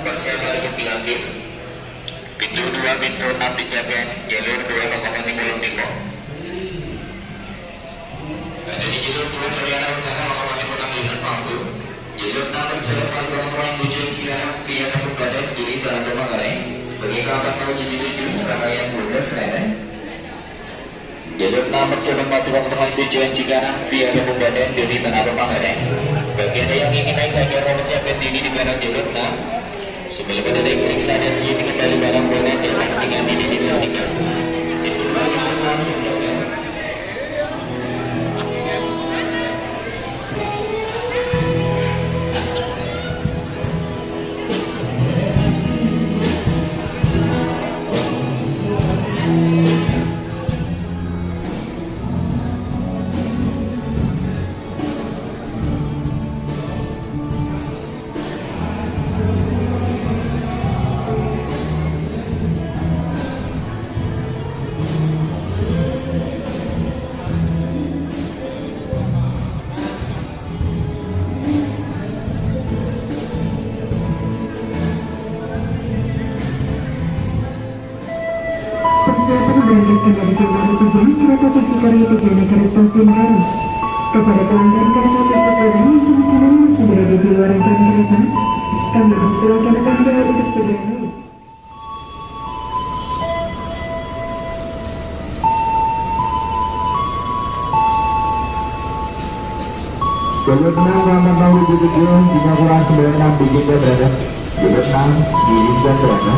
Persiapan untuk dilangsir. Pintu 2, pintu 6 disiapkan. Jalur 2 lokomotif belum dipo. Dari jalur 2 dari arah utara lokomotif 6 lintas palsu. Jalur 6 bersiap masuk kontrol tujuan Cikarang via Kabupaten Duri Tanah Manggarai sebagai kawasan tahun 77 rangkaian Bunda Senada. Jalur 6 bersiap masuk kontrol tujuan Cikarang via Kabupaten Duri Tanah Manggarai. Bagi Anda yang ingin naik agar mempersiapkan diri di belakang jalur 6 sebelum ada yang periksa dan isi kembali barang bawaan Anda pastikan ini diperhatikan. Itu berangkat dari Jalan Tujuan Kereta Api Cikarang tujuan ke Stasiun Garut. Kepada pelanggan kereta api Cikarang yang kemungkinan masih berada di luar rangkaian kereta, kami mempersilakan Anda untuk segera naik. Jalur 6 Rahmat Maulid 7 jika kurang 96 di Jogja berada. Jalur 6 di Jogja berada.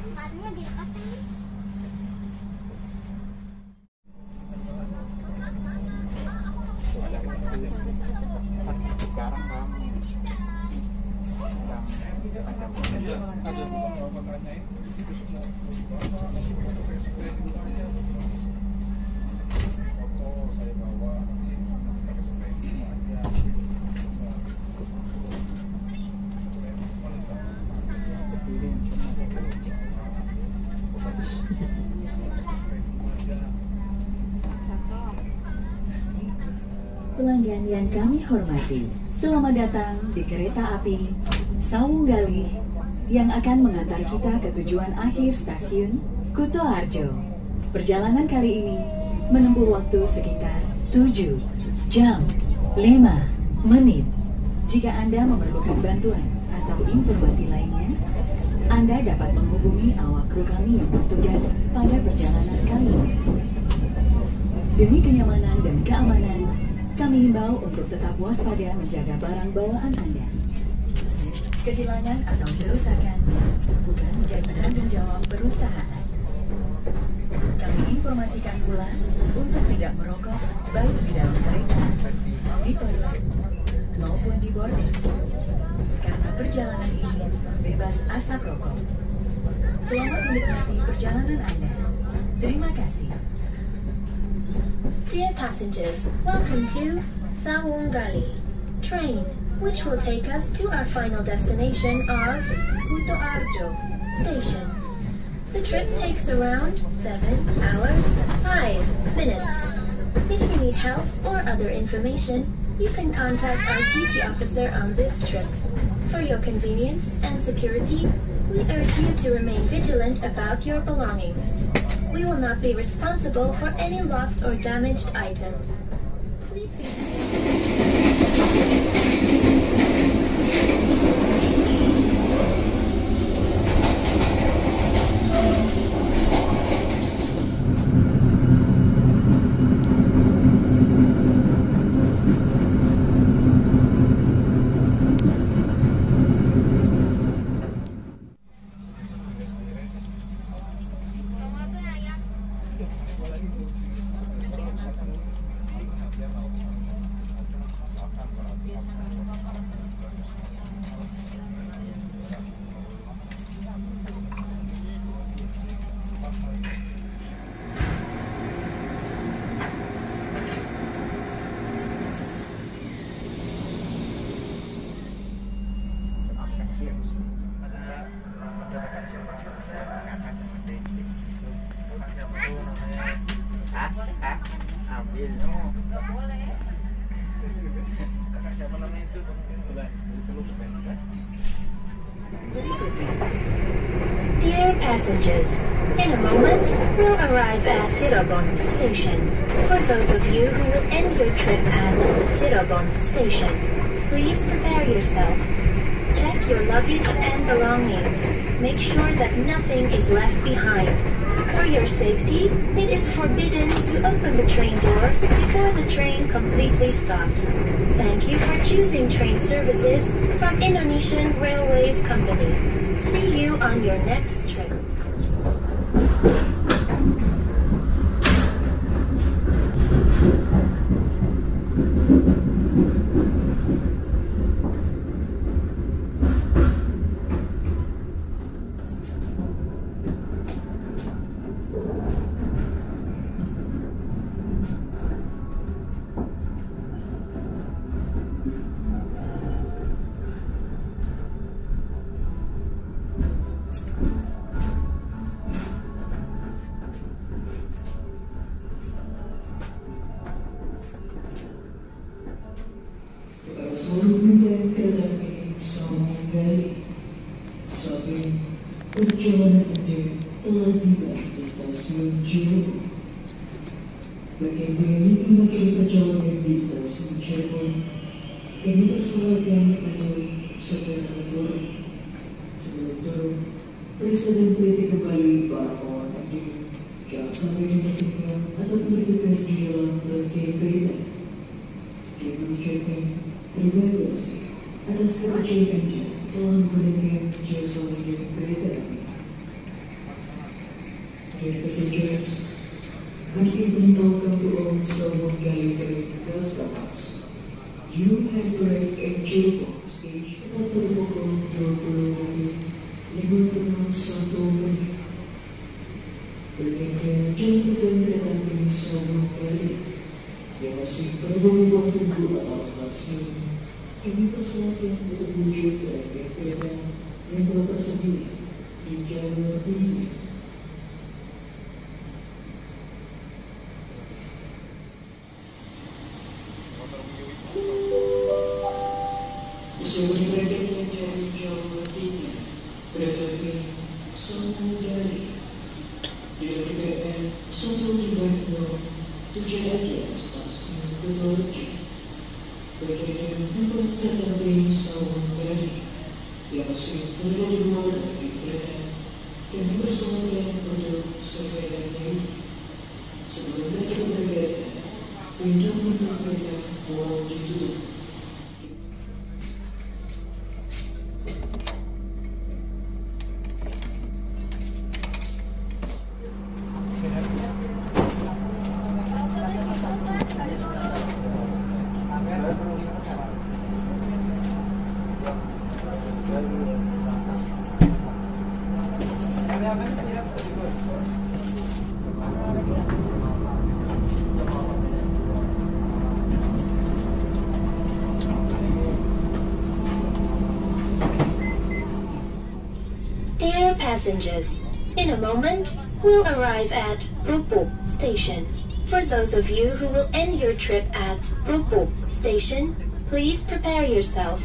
Sepatunya dilepas kan? Pelanggan yang kami hormati, selamat datang di kereta api Sawung Galih yang akan mengantar kita ke tujuan akhir stasiun Kutoarjo. Perjalanan kali ini menempuh waktu sekitar 7 jam 5 menit. Jika Anda memerlukan bantuan atau informasi lainnya, Anda dapat menghubungi awak kru kami yang bertugas pada perjalanan kali ini. Demi kenyamanan dan keamanan, kami himbau untuk tetap waspada menjaga barang bawaan Anda. Kehilangan atau kerusakan bukan menjadi tanggung jawab perusahaan. Kami informasikan pula untuk tidak merokok baik di dalam kereta, di toilet, maupun di boarding, karena perjalanan ini bebas asap rokok. Selamat menikmati perjalanan Anda. Terima kasih. Dear passengers, welcome to Sawung Galih train, which will take us to our final destination of Kutoarjo station. The trip takes around 7 hours 5 minutes. If you need help or other information, you can contact our duty officer on this trip. For your convenience and security, we urge you to remain vigilant about your belongings. We will not be responsible for any lost or damaged items. Please be... Dear passengers, in a moment, we'll arrive at Cirebon Station. For those of you who will end your trip at Cirebon Station, please prepare yourself. Check your luggage and belongings. Make sure that nothing is left behind. For your safety, it is forbidden to open the train door before the train completely stops. Thank you for choosing train services from Indonesian Railways Company. See you on your next trip. Seluruh kereta api Sawung Galih, sampai perjalanan Anda telah tiba di stasiun Cirebon. Bagi Anda yang ingin mengakhiri perjalanan di stasiun Cirebon, kami persilakan Anda segera turun. Sebelum turun, periksa dan teliti kembali barang bawaan Anda. Jangan sampai ditinggal atau tertukar di dalam rangkaian kereta. Dia mengucapkan terima kasih atas kepercayaan Anda telah menggunakan jasa layanan kereta api. Dear passengers, good evening, welcome to all Sawung Galih train customers. You have arrived at Cirebon station pada pukul 20.50 1 menit. Berikutnya jangkauan kereta api Sawung Gali yang masih berada di ruang tunggu atau stasiun. Kami persilakan untuk menuju ke rangkaian kereta yang telah tersedia di jalur ini. Bersama kereta yang dari jalur 3, kereta api Sawung Gali dengan PPN 150 tujuan stasiun Kutoarjo. Berikutnya membuat kereta api Sawung Gali yang masih berada di luar dari kereta dan dipersilakan untuk sepeda naik. Sebelum mereka berkereta, pintu kereta mohon ditutup. Dear passengers, in a moment, we'll arrive at Rupuk Station. For those of you who will end your trip at Rupuk Station, please prepare yourself.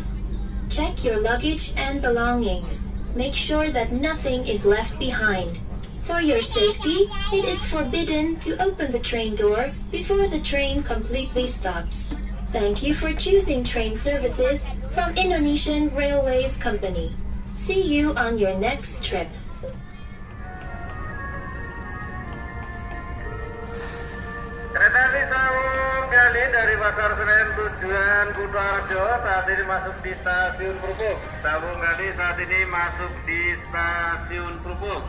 Check your luggage and belongings. Make sure that nothing is left behind. For your safety, it is forbidden to open the train door before the train completely stops. Thank you for choosing train services from Indonesian Railways Company. See you on your next trip. Kereta api Sawung Gali dari Pasar Senen tujuan Kutoarjo saat ini masuk di stasiun Krupuk. Sawung Gali saat ini masuk di stasiun Krupuk.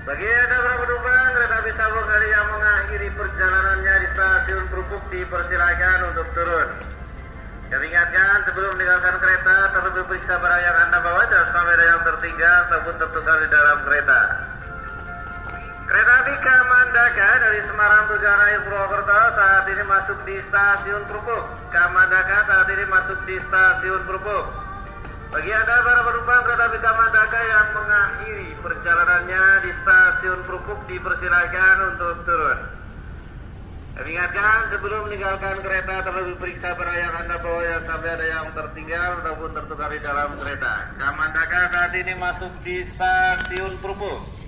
Bagi Anda para penumpang kereta api Sawung Gali yang mengakhiri perjalanannya di stasiun Krupuk dipersilakan untuk turun. Kami ingatkan sebelum meninggalkan kereta terlebih periksa barang yang Anda bawa jangan sampai ada yang tertinggal ataupun tertukar di dalam kereta. Kereta api Kamandaka dari Semarang tujuan akhir Purwokerto saat ini masuk di stasiun Krupuk. Kamandaka saat ini masuk di stasiun Krupuk. Bagi Anda para penumpang kereta api Kamandaka yang mengakhiri perjalanannya di stasiun Krupuk dipersilakan untuk turun. Kami ingatkan sebelum meninggalkan kereta terlebih periksa barang yang Anda bawa yang sampai ada yang tertinggal ataupun tertukar di dalam kereta. Kamandaka saat ini masuk di stasiun Krupuk.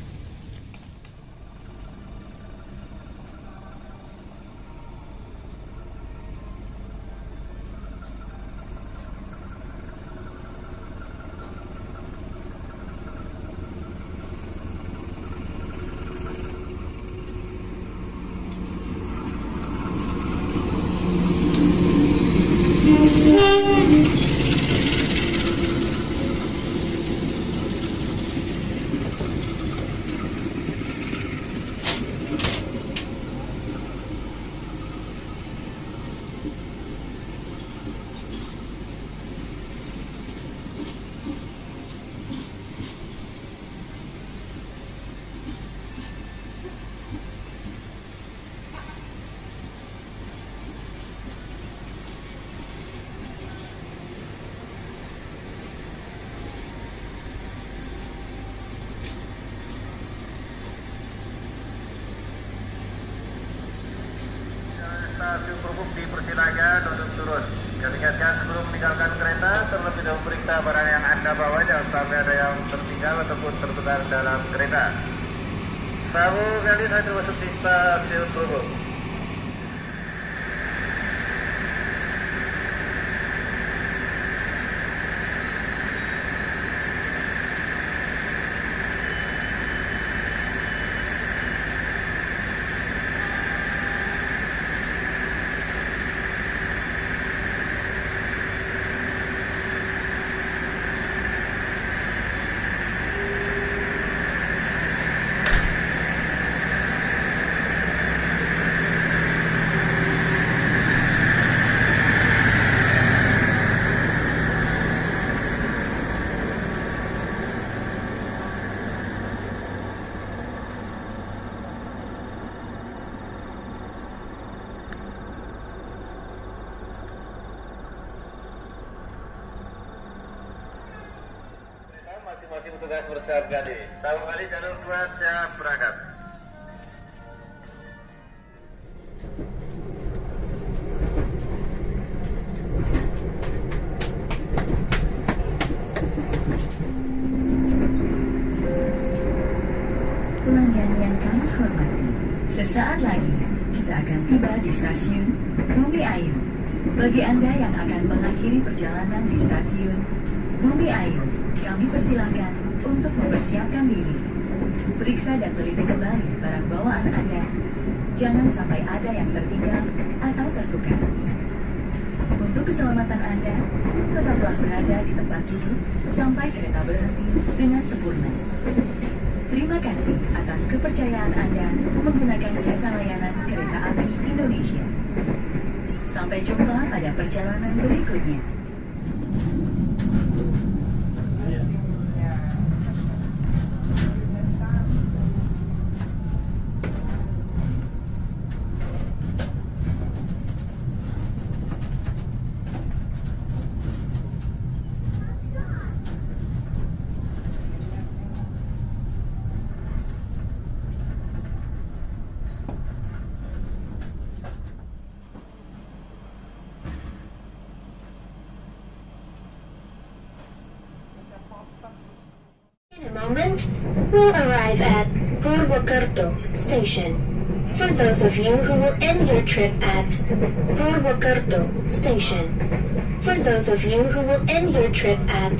Stasiun Krupuk dipersilakan untuk turun. Kami ingatkan sebelum meninggalkan kereta terlebih dahulu periksa barang yang Anda bawa jangan sampai ada yang tertinggal ataupun tertukar dalam kereta. Sawung Gali saat ini masuk di stasiun Krupuk. informasi petugas bersiap gadis. Sawung Gali jalur 2 siap berangkat. Pelanggan yang kami hormati, sesaat lagi kita akan tiba di stasiun Bumi Ayu. Bagi Anda yang akan mengakhiri perjalanan di stasiun Bumi Ayu, kami persilakan untuk mempersiapkan diri. Periksa dan teliti kembali barang bawaan Anda. Jangan sampai ada yang tertinggal atau tertukar. Untuk keselamatan Anda, tetaplah berada di tempat duduk sampai kereta berhenti dengan sempurna. Terima kasih atas kepercayaan Anda menggunakan jasa layanan Kereta Api Indonesia. Sampai jumpa pada perjalanan berikutnya. In a moment, we'll arrive at Purwokerto Station. For those of you who will end your trip at Purwokerto Station. For those of you who will end your trip at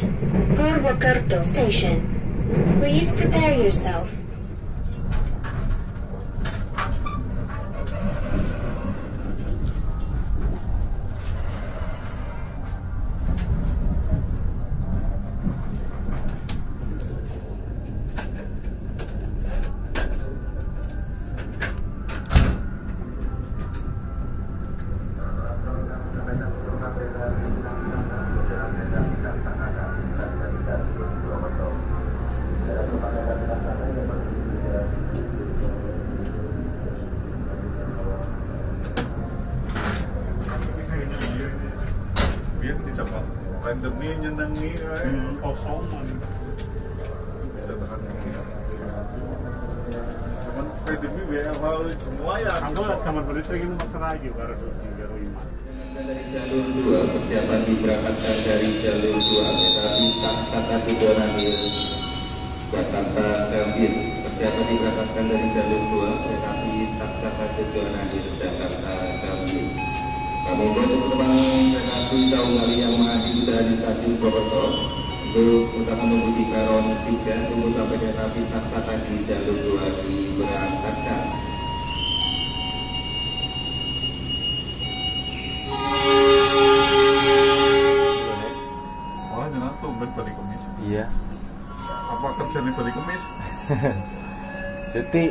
Purwokerto Station, please prepare yourself. Pandemi nyenengi kosongan bisa tahan cuman pandemi WFH semua ya aku zaman beristri ini maksa lagi baru iman dari jalur 2 persiapan diberangkatkan dari jalur 2 kereta api Taksaka tujuan akhir Jakarta Gambir. Persiapan diberangkatkan dari jalur 2 kereta api Taksaka tujuan akhir Jakarta Gambir. Kami untuk penumpang kereta api Sawung Gali yang masih sudah di stasiun Purwokerto untuk tetap menunggu di peron 3 tunggu sampai kereta api Taksaka di jalur 2 diberangkatkan. Wah, jangan tumben balik kemis. Iya. Apa kerjaan balik kemis? Cuti.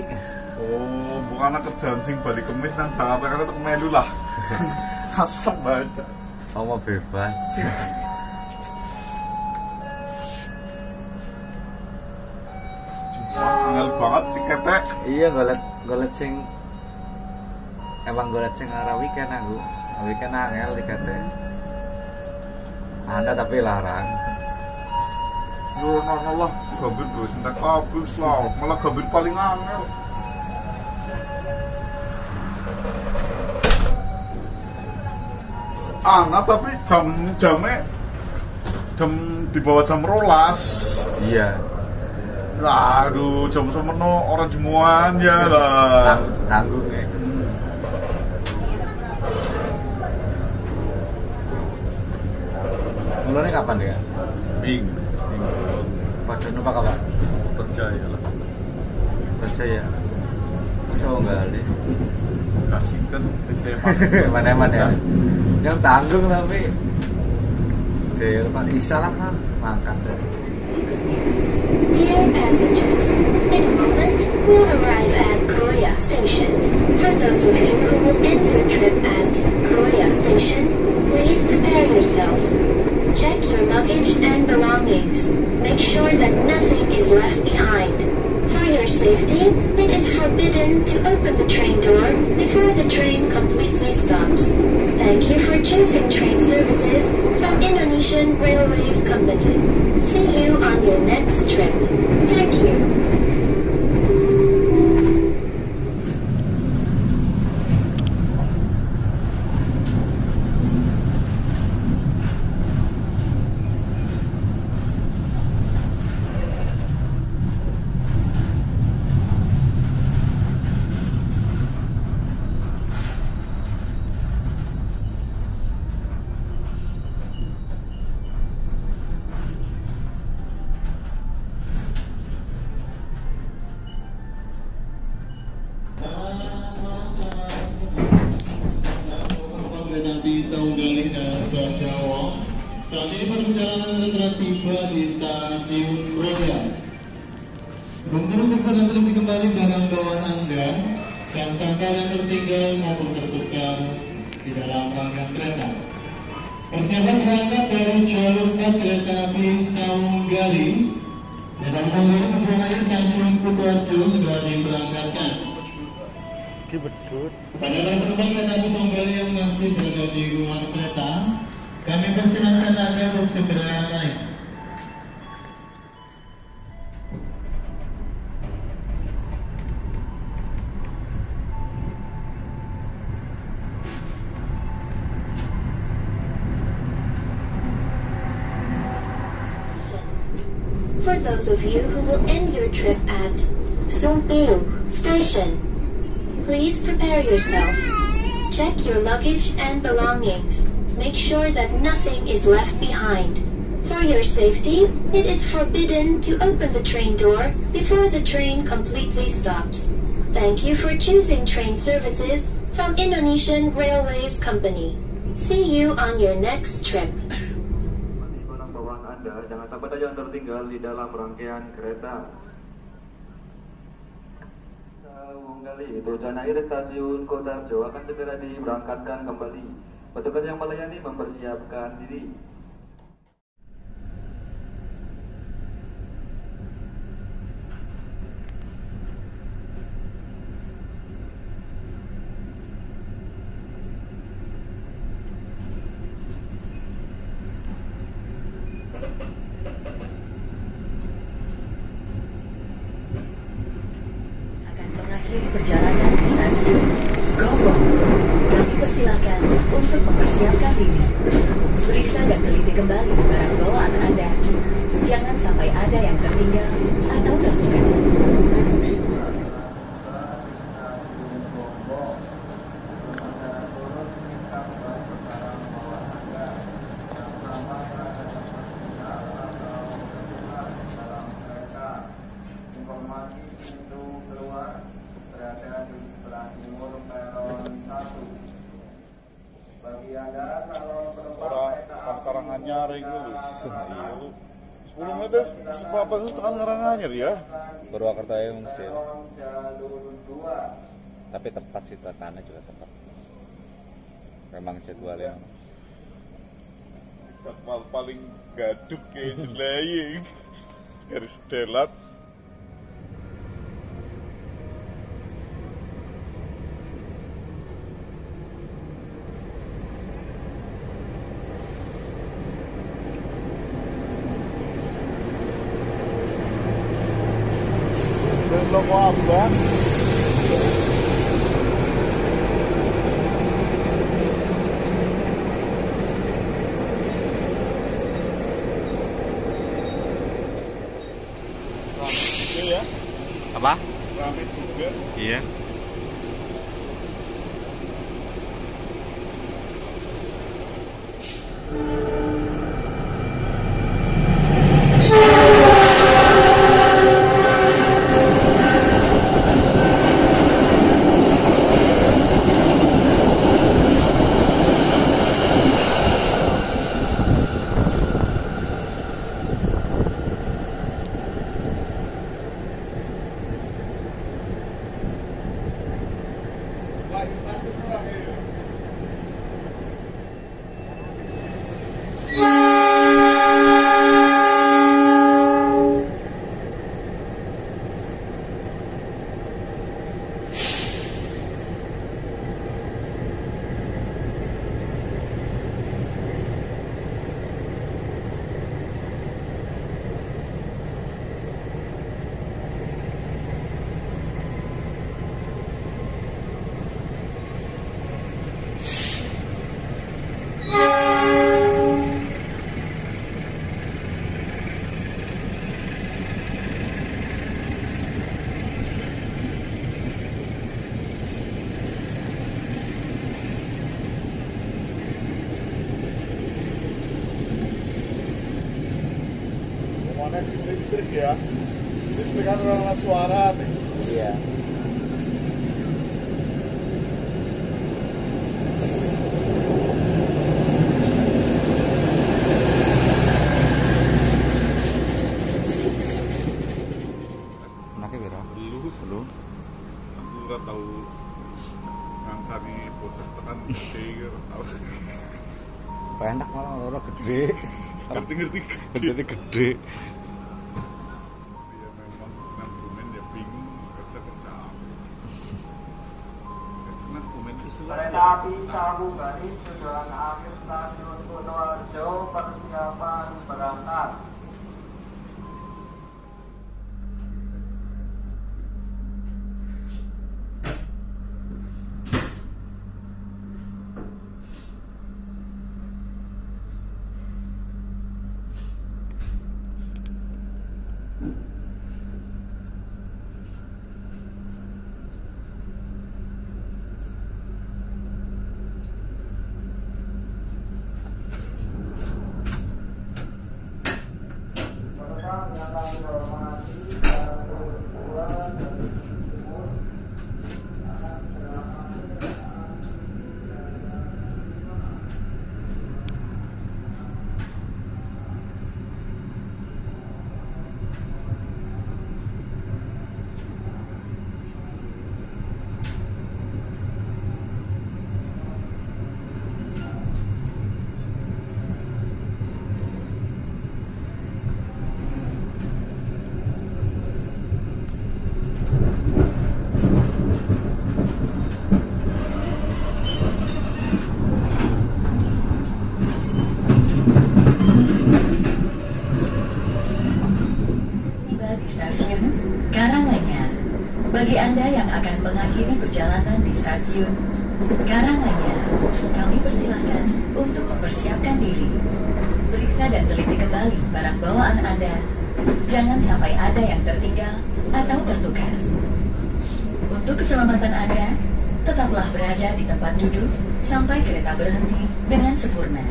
Oh, bukan kerjaan sing balik kemis nang Jakarta kan untuk melu lah. Asem aja. Mau bebas. Cuma angel banget tiketnya. Iya, golet sing emang golet sing arah weekend aku. Weekend angel tiketnya. Ada tapi larang. Nurunan lah, gambir terus entek kabel lah, malah gambir paling angel. Nah tapi jamnya di bawah jam 12. Iya. Aduh, jam semeno orang jemuan ya lah. Tanggung ya. Mulanya kapan ya? Minggu. Pada numpak apa? Percaya lah. Percaya. Sawung Gali. Kasihkan mana-mana ya. Yang tanggung tapi Deal Pak Isa lah kan mangkat. Dear passengers, in a moment we'll arrive at Korea Station. For those of you who will end your trip at Korea Station, please prepare yourself. Check your luggage and belongings. Make sure that nothing is left behind. For your safety, it is forbidden to open the train door before the train completely stops. Thank you for choosing train services from Indonesian Railways Company. See you on your next trip. Thank you. Nanti Saunggali dan Jawa. Saat ini perjalanan telah tiba di stasiun Kroya. Untuk sedang terlebih kembali barang bawaan Anda dan sangkar yang tertinggal maupun tertukar di dalam rangkaian kereta. Persiapan berangkat dari jalur 4 kereta api Saunggali dan Saunggali tujuan stasiun Kuto Arjo sudah diberangkatkan. Pada penumpang kereta api Saunggali yang masih berada di ruang kereta, kami persilahkan Anda untuk segera naik. For those of you who will end your trip at Sumpeu Station, please prepare yourself. Check your luggage and belongings. Make sure that nothing is left behind. For your safety, it is forbidden to open the train door before the train completely stops. Thank you for choosing train services from Indonesian Railways Company. See you on your next trip. Barang bawaan Anda jangan sampai ada yang tertinggal di dalam rangkaian kereta. Saunggali tujuan akhir stasiun Kota Arjo akan segera diberangkatkan kembali. Petugas yang melayani mempersiapkan diri. Perjalanan di stasiun Gombong. Kami persilakan untuk mempersiapkan diri. Periksa dan teliti kembali barang bawaan Anda. Jangan sampai ada yang tertinggal atau tertukar. Anyar itu lu. 10 menit seberapa setengah ngarang anyar ya. Purwakarta yang mesti. Tapi tepat sih tekannya juga tepat. Memang jadwalnya. Jadwal paling gaduh kayak jelaying. Garis delat. Loko abang. Rame juga ya. Apa? Rame juga. Iya. kan orang suara nih. Iya. Belum. Aku ora tahu ngancani bocah tekan gede ora tahu. Enak malah ora gede. Ngerti-ngerti gede. Ya memang nang Bumen ya bingung kerja. Nang Bumen isu Kereta api Sawung Gali tujuan akhir stasiun Kutoarjo, persiapan berangkat. Bagi Anda yang akan mengakhiri perjalanan di stasiun Karanganyar, kami persilahkan untuk mempersiapkan diri. Periksa dan teliti kembali barang bawaan Anda. Jangan sampai ada yang tertinggal atau tertukar. Untuk keselamatan Anda, tetaplah berada di tempat duduk sampai kereta berhenti dengan sempurna.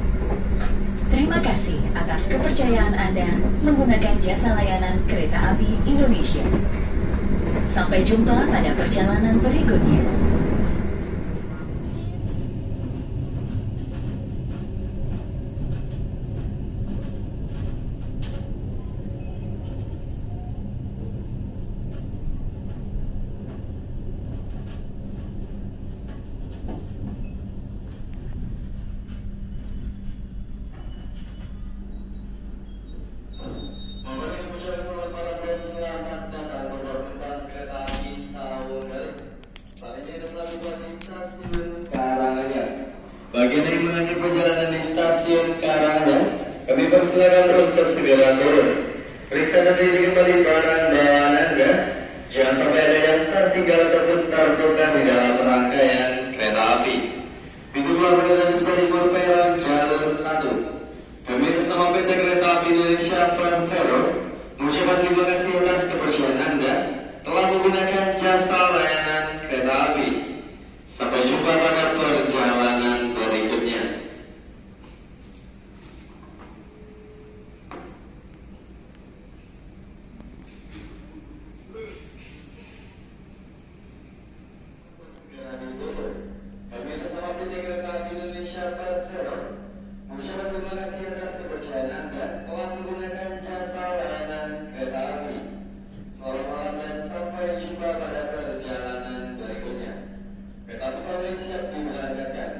Terima kasih atas kepercayaan Anda menggunakan jasa layanan Kereta Api Indonesia. Sampai jumpa pada perjalanan berikutnya. Bagi yang mengambil perjalanan di stasiun Karanganyar, kami persilakan untuk segera turun. Periksa dan teliti kembali barang bawaan Anda. Jangan sampai ada yang tertinggal ataupun tertukar di dalam rangkaian kereta api. Pintu keluar dan seperti peron jalur 1. Kami atas nama PT Kereta Api Indonesia Persero mengucapkan terima kasih atas kepercayaan Anda telah menggunakan jasa layanan kereta api. Sampai jumpa pada perjalanan berikutnya. Kami atas nama PT Kereta Api Indonesia Persero mengucapkan terima kasih atas kepercayaan Anda telah menggunakan jasa layanan kereta api. Selamat malam dan sampai jumpa pada perjalanan berikutnya. Kereta pesawat siap diberangkatkan.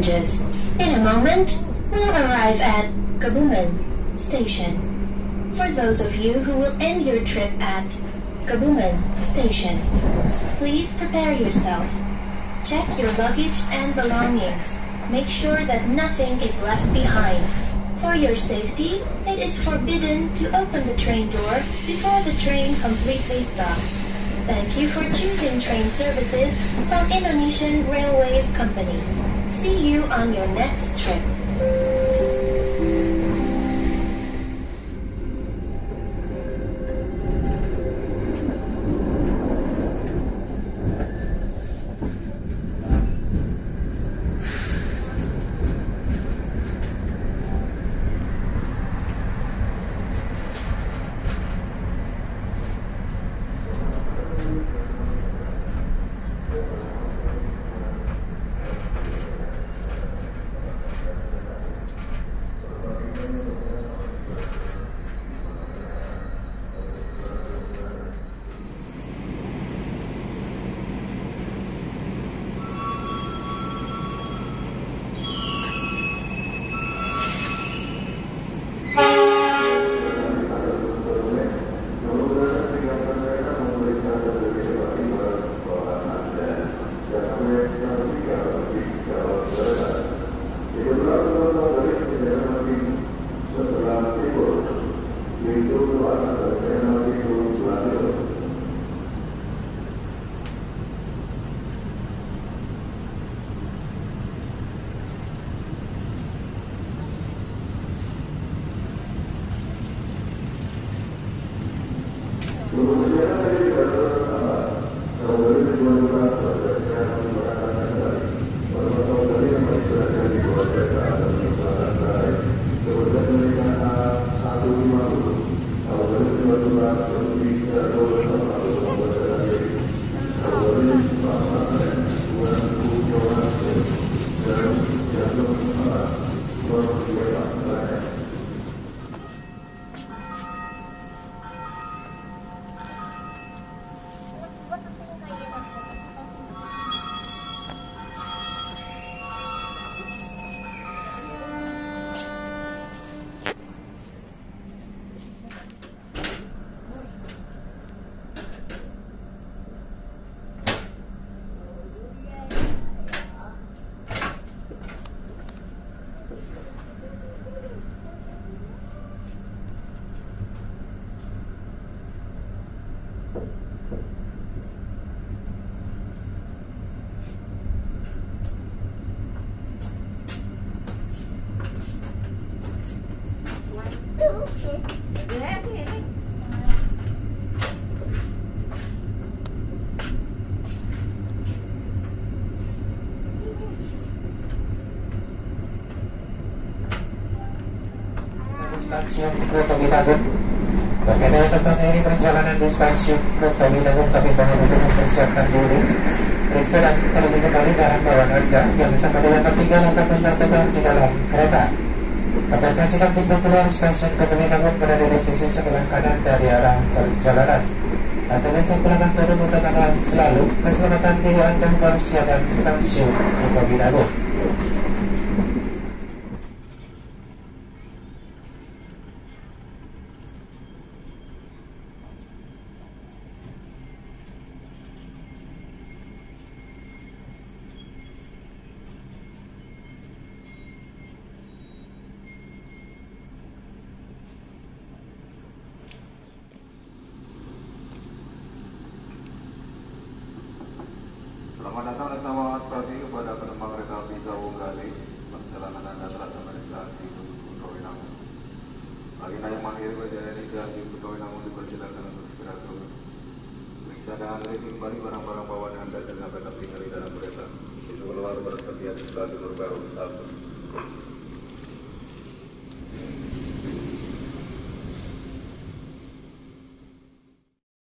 passengers. In a moment, we'll arrive at Kebumen Station. For those of you who will end your trip at Kebumen Station, please prepare yourself. Check your luggage and belongings. Make sure that nothing is left behind. For your safety, it is forbidden to open the train door before the train completely stops. Thank you for choosing train services from Indonesian Railways Company. See you on your next trip. Stasiun Kertaminahun. Bagaimana tentang ini perjalanan di stasiun Kertaminahun, kami mohon untuk mempersiapkan diri. Periksa dan terlebih kembali barang bawaan Anda yang sampai dengan tertinggal atau terpegang di dalam kereta. Dapat pastikan pintu keluar stasiun Kertaminahun berada di sisi sebelah kanan dari arah perjalanan. Artinya saya pelanggan turun utamakan selalu keselamatan diri Anda bersiaga stasiun Kertaminahun. Selamat datang dan selamat pagi kepada penumpang kereta api Sawunggali. Perjalanan Anda telah sampai di stasiun Kutowinangun. Bagi yang mengakhiri perjalanan di stasiun Kutowinangun dipersilakan untuk segera turun. Periksa dan review kembali barang-barang bawaan Anda dan sampai tertinggal di dalam kereta. Pintu keluar bersedia di stasiun Baru 1.